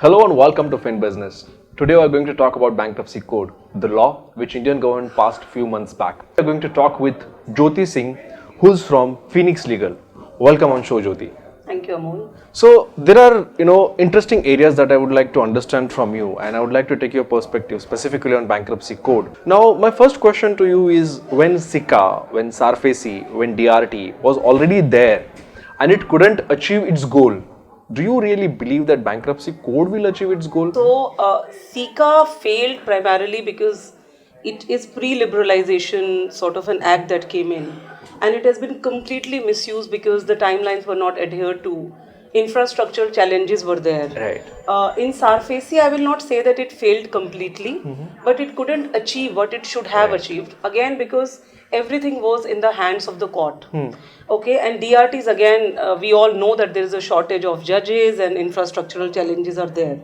Hello and welcome to Fin Business. Today we are going to talk about bankruptcy code, the law which Indian government passed few months back. We are going to talk with Jyoti Singh, who's from Phoenix Legal. Welcome on show, Jyoti. Thank you, Amol. So there are interesting areas that I would like to understand from you, and I would like to take your perspective specifically on bankruptcy code. Now, my first question to you is when SICA, when SARFAESI, when DRT was already there, and it couldn't achieve its goal. Do you really believe that bankruptcy code will achieve its goal? So, SICA failed primarily because it is pre-liberalization sort of an act that came in, and it has been completely misused because the timelines were not adhered to. Infrastructure challenges were there. Right. In SARFAESI, I will not say that it failed completely, but it couldn't achieve what it should have achieved. Again, because everything was in the hands of the court. Okay, and DRTs again, we all know that there is a shortage of judges and infrastructural challenges are there.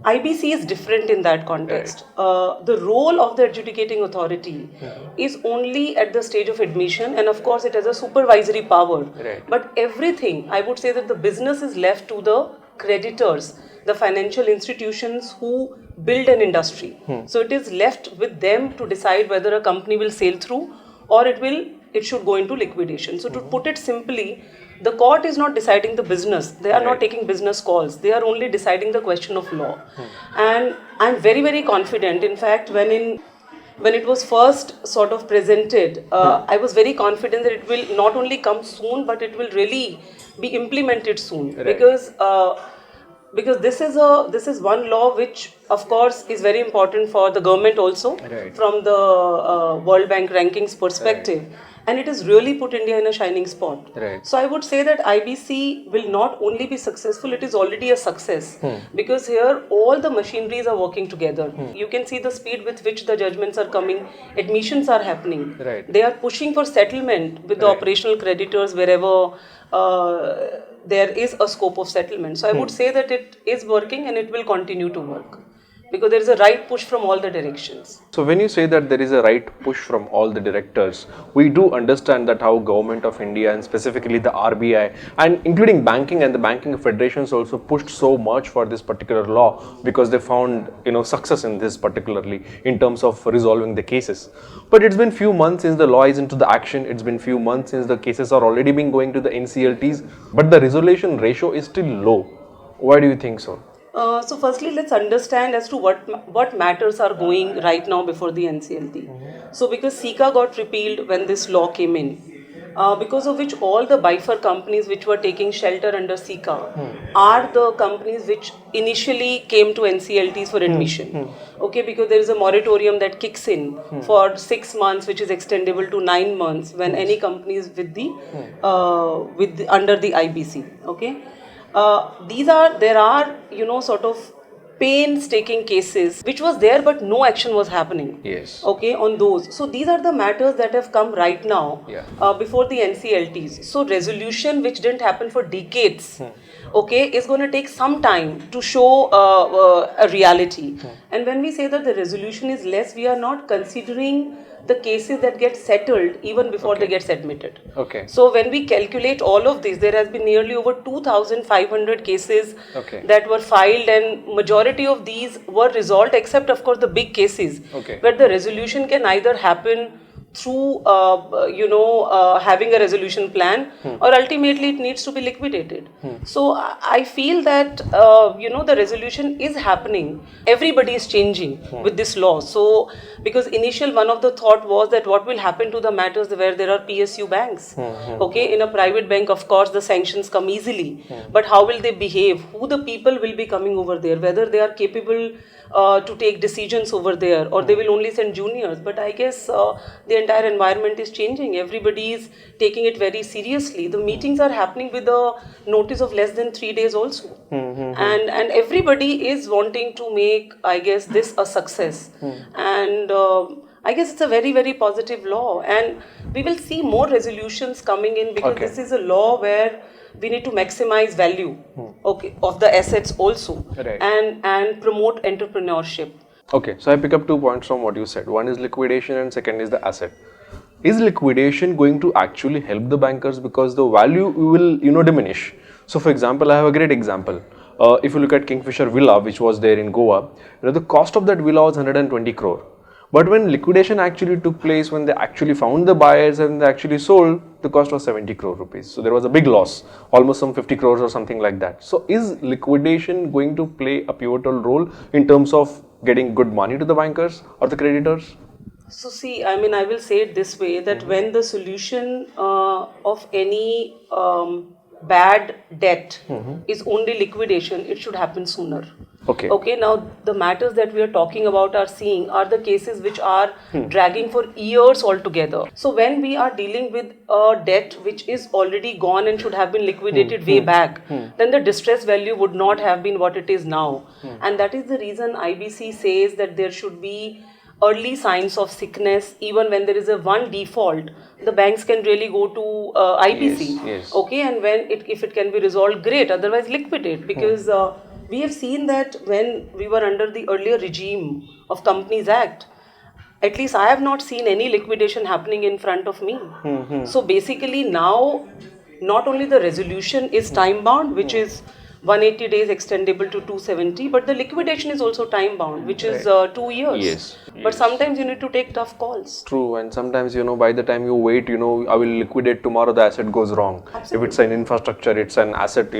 IBC is different in that context. The role of the adjudicating authority is only at the stage of admission, and of course, it has a supervisory power. Right. But everything, I would say that the business is left to the creditors, the financial institutions who build an industry. So it is left with them to decide whether a company will sail through or it should go into liquidation. So to put it simply, the court is not deciding the business. They are not taking business calls. They are only deciding the question of law. And I'm very, very confident. In fact, when it was first sort of presented, I was very confident that it will not only come soon, but it will really be implemented soon. Right. Because this is one law which of course is very important for the government also, Right. from the World Bank rankings perspective, and it has really put India in a shining spot. Right. So I would say that IBC will not only be successful, it is already a success, because here all the machineries are working together. You can see the speed with which the judgments are coming, admissions are happening. Right. They are pushing for settlement with the Right. operational creditors wherever there is a scope of settlement. So I would say that it is working and it will continue to work, because there is a right push from all the directions. So when you say that there is a right push from all the directors, we do understand that how Government of India and specifically the RBI and including banking and the banking federations also pushed so much for this particular law because they found success in this particularly in terms of resolving the cases. But it's been few months since the law is into the action. It's been few months since the cases are already been going to the NCLTs, but the resolution ratio is still low. Why do you think so? So firstly, let's understand as to what matters are going right now before the NCLT. So because SICA got repealed when this law came in, because of which all the BIFR companies which were taking shelter under SICA are the companies which initially came to NCLTs for admission. Okay, because there is a moratorium that kicks in for 6 months, which is extendable to 9 months when any company is under the IBC. Okay. There are sort of painstaking cases which was there but no action was happening. Yes. Okay, on those. So these are the matters that have come right now before the NCLTs. So resolution which didn't happen for decades, okay, is going to take some time to show a reality. And when we say that the resolution is less, we are not considering the cases that get settled even before they get admitted. Okay. So when we calculate all of this, there has been nearly over 2,500 cases that were filed, and majority of these were resolved, except of course the big cases where the resolution can either happen through having a resolution plan or ultimately it needs to be liquidated. So I feel that the resolution is happening. Everybody is changing with this law. So because initial one of the thought was that what will happen to the matters where there are PSU banks. Okay, in a private bank of course the sanctions come easily, but how will they behave? Who the people will be coming over there? Whether they are capable to take decisions over there, or they will only send juniors. But I guess the entire environment is changing. Everybody is taking it very seriously. The meetings are happening with a notice of less than 3 days also. And everybody is wanting to make, I guess, this a success. And I guess it's a very, very positive law. And we will see more resolutions coming in, because this is a law where we need to maximize value of the assets also, and promote entrepreneurship. Okay, so I pick up 2 points from what you said. One is liquidation and second is the asset. Is liquidation going to actually help the bankers, because the value will diminish? So for example, I have a great example. if you look at Kingfisher Villa, which was there in Goa, the cost of that villa was 120 crore. But when liquidation actually took place, when they actually found the buyers and they actually sold, the cost was 70 crore rupees. So there was a big loss, almost some 50 crores or something like that. So is liquidation going to play a pivotal role in terms of getting good money to the bankers or the creditors? So see, I mean, I will say it this way, that when the solution of any bad debt is only liquidation, it should happen sooner. Okay, now the matters that we are talking about are the cases which are dragging for years altogether. So when we are dealing with a debt which is already gone and should have been liquidated way back, then the distress value would not have been what it is now. And that is the reason IBC says that there should be early signs of sickness. Even when there is a one default, the banks can really go to IBC. Yes. Okay, and if it can be resolved, great. Otherwise, liquidate, because we have seen that when we were under the earlier regime of Companies Act, at least I have not seen any liquidation happening in front of me. So basically now, not only the resolution is time bound, which is 180 days extendable to 270, but the liquidation is also time bound, which is 2 years. Yes. But sometimes you need to take tough calls. True, and sometimes, by the time you wait, I will liquidate tomorrow, the asset goes wrong. Absolutely. If it's an infrastructure, it's an asset,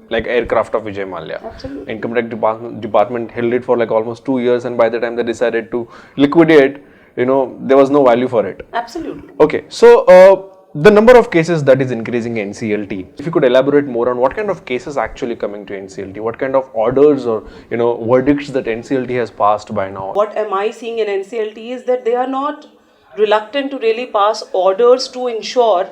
like aircraft of Vijay Mallya. Absolutely. Income tax department held it for like almost 2 years, and by the time they decided to liquidate, there was no value for it. Absolutely. Okay, so the number of cases that is increasing in NCLT, if you could elaborate more on what kind of cases actually coming to NCLT, what kind of orders or verdicts that NCLT has passed by now. What am I seeing in NCLT is that they are not reluctant to really pass orders to ensure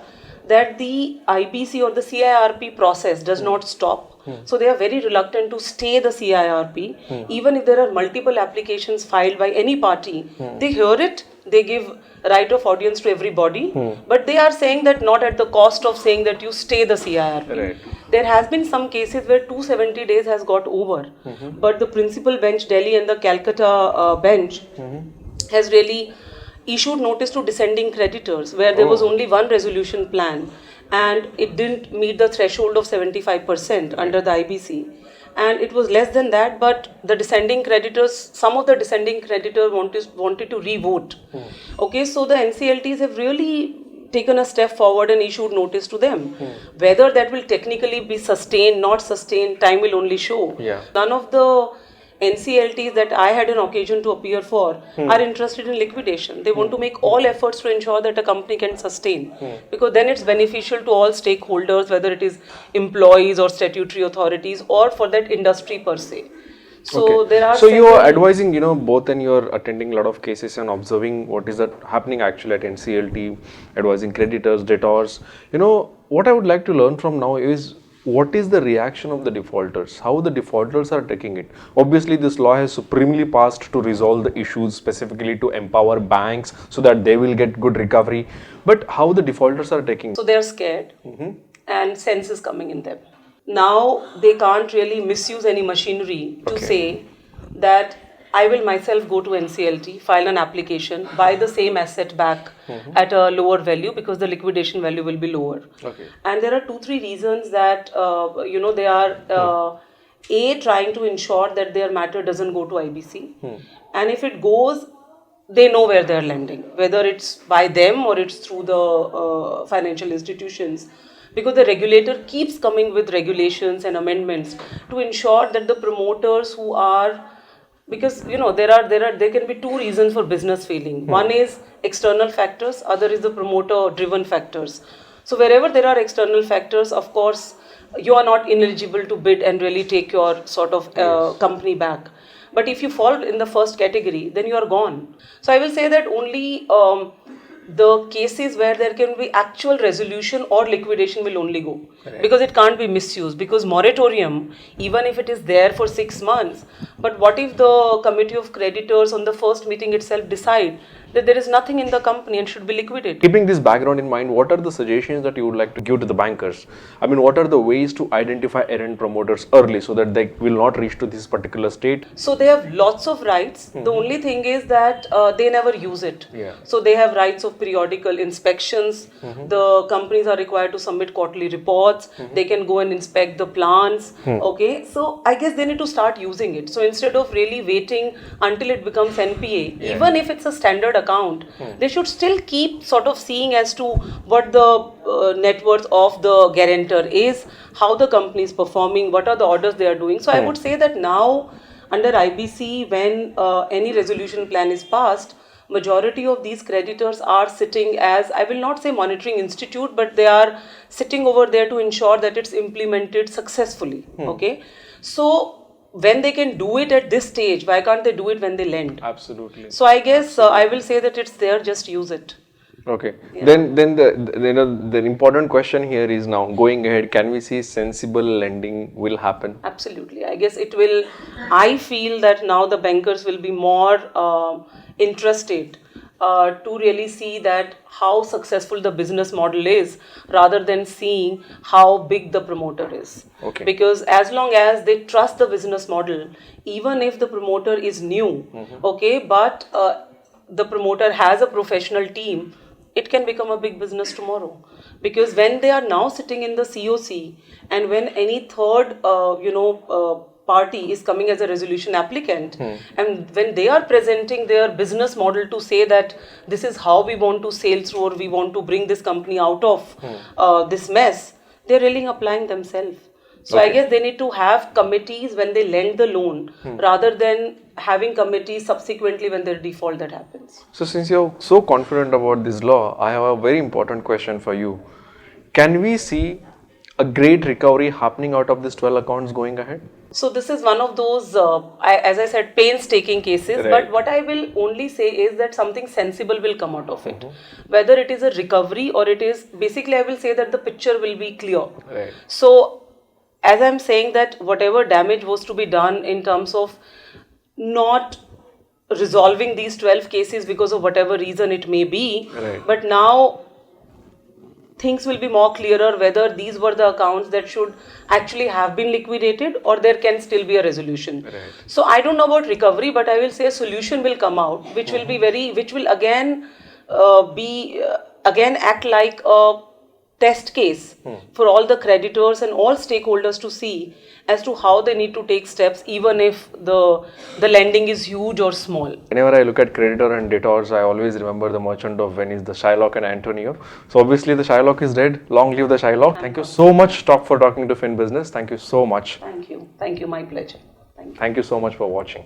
that the IBC or the CIRP process does not stop. So they are very reluctant to stay the CIRP. Even if there are multiple applications filed by any party, they hear it, they give right of audience to everybody, but they are saying that not at the cost of saying that you stay the CIRP. Right. There has been some cases where 270 days has got over, but the principal bench, Delhi, and the Calcutta bench has really issued notice to descending creditors, where there was only one resolution plan and it didn't meet the threshold of 75% under the IBC. And it was less than that, but the descending creditors, some of the descending creditors wanted to re-vote. Okay, so the NCLTs have really taken a step forward and issued notice to them. Whether that will technically be sustained, not sustained, time will only show. Yeah. None of the NCLTs that I had an occasion to appear for are interested in liquidation. They want to make all efforts to ensure that a company can sustain, because then it's beneficial to all stakeholders, whether it is employees or statutory authorities or for that industry per se. So there are. So you are advising, both, and you are attending a lot of cases and observing what is that happening actually at NCLT, advising creditors, debtors. What I would like to learn from now is, what is the reaction of the defaulters? How the defaulters are taking it? Obviously, this law has supremely passed to resolve the issues, specifically to empower banks so that they will get good recovery. But how the defaulters are taking it? So they are scared, and sense is coming in them. Now they can't really misuse any machinery to say that I will myself go to NCLT, file an application, buy the same asset back at a lower value, because the liquidation value will be lower. Okay. And there are 2-3 reasons that, they are trying to ensure that their matter doesn't go to IBC. And if it goes, they know where they're lending, whether it's by them or it's through the financial institutions. Because the regulator keeps coming with regulations and amendments to ensure that the promoters who are, because there can be 2 reasons for business failing. One is external factors, other is the promoter driven factors. So wherever there are external factors, of course you are not ineligible to bid and really take your sort of company back. But if you fall in the first category, then you are gone. So I will say that only the cases where there can be actual resolution or liquidation will only go. Correct. Because it can't be misused. Because moratorium, even if it is there for 6 months, but what if the committee of creditors on the first meeting itself decide that there is nothing in the company and should be liquidated. Keeping this background in mind, what are the suggestions that you would like to give to the bankers? I mean, what are the ways to identify errant promoters early so that they will not reach to this particular state? So they have lots of rights. The only thing is that they never use it. Yeah. So they have rights of periodical inspections. The companies are required to submit quarterly reports. They can go and inspect the plants. Okay. So I guess they need to start using it. So instead of really waiting until it becomes NPA, even if it's a standard account, they should still keep sort of seeing as to what the net worth of the guarantor is, how the company is performing, what are the orders they are doing. So I would say that now under IBC, when any resolution plan is passed, majority of these creditors are sitting as, I will not say monitoring institute, but they are sitting over there to ensure that it's implemented successfully. Okay. So when they can do it at this stage, why can't they do it when they lend? Absolutely. So I guess I will say that it's there, just use it. Okay. Then the important question here is now going ahead. Can we see sensible lending will happen? Absolutely. I guess it will. I feel that now the bankers will be more interested to really see that how successful the business model is rather than seeing how big the promoter is. Okay. Because as long as they trust the business model, even if the promoter is new, okay, but the promoter has a professional team, it can become a big business tomorrow. Because when they are now sitting in the COC and when any third, party is coming as a resolution applicant, and when they are presenting their business model to say that this is how we want to sail through or we want to bring this company out of this mess, they're really applying themselves. So I guess they need to have committees when they lend the loan rather than having committees subsequently when there's default that happens. So since you're so confident about this law, I have a very important question for you. Can we see a great recovery happening out of these 12 accounts going ahead? So this is one of those, as I said, painstaking cases. Right. But what I will only say is that something sensible will come out of it. Whether it is a recovery or it is, basically I will say that the picture will be clear. Right. So as I'm saying that whatever damage was to be done in terms of not resolving these 12 cases because of whatever reason it may be, but now things will be more clearer whether these were the accounts that should actually have been liquidated or there can still be a resolution. So I don't know about recovery, but I will say a solution will come out which will be which will again again act like a test case for all the creditors and all stakeholders to see as to how they need to take steps, even if the lending is huge or small. Whenever I look at creditor and debtors, I always remember the Merchant of Venice, the Shylock and Antonio. So obviously the Shylock is dead. Long live the Shylock. Thank you so much, Talk for talking to Fin Business. Thank you so much. Thank you. Thank you. My pleasure. Thank you. Thank you so much for watching.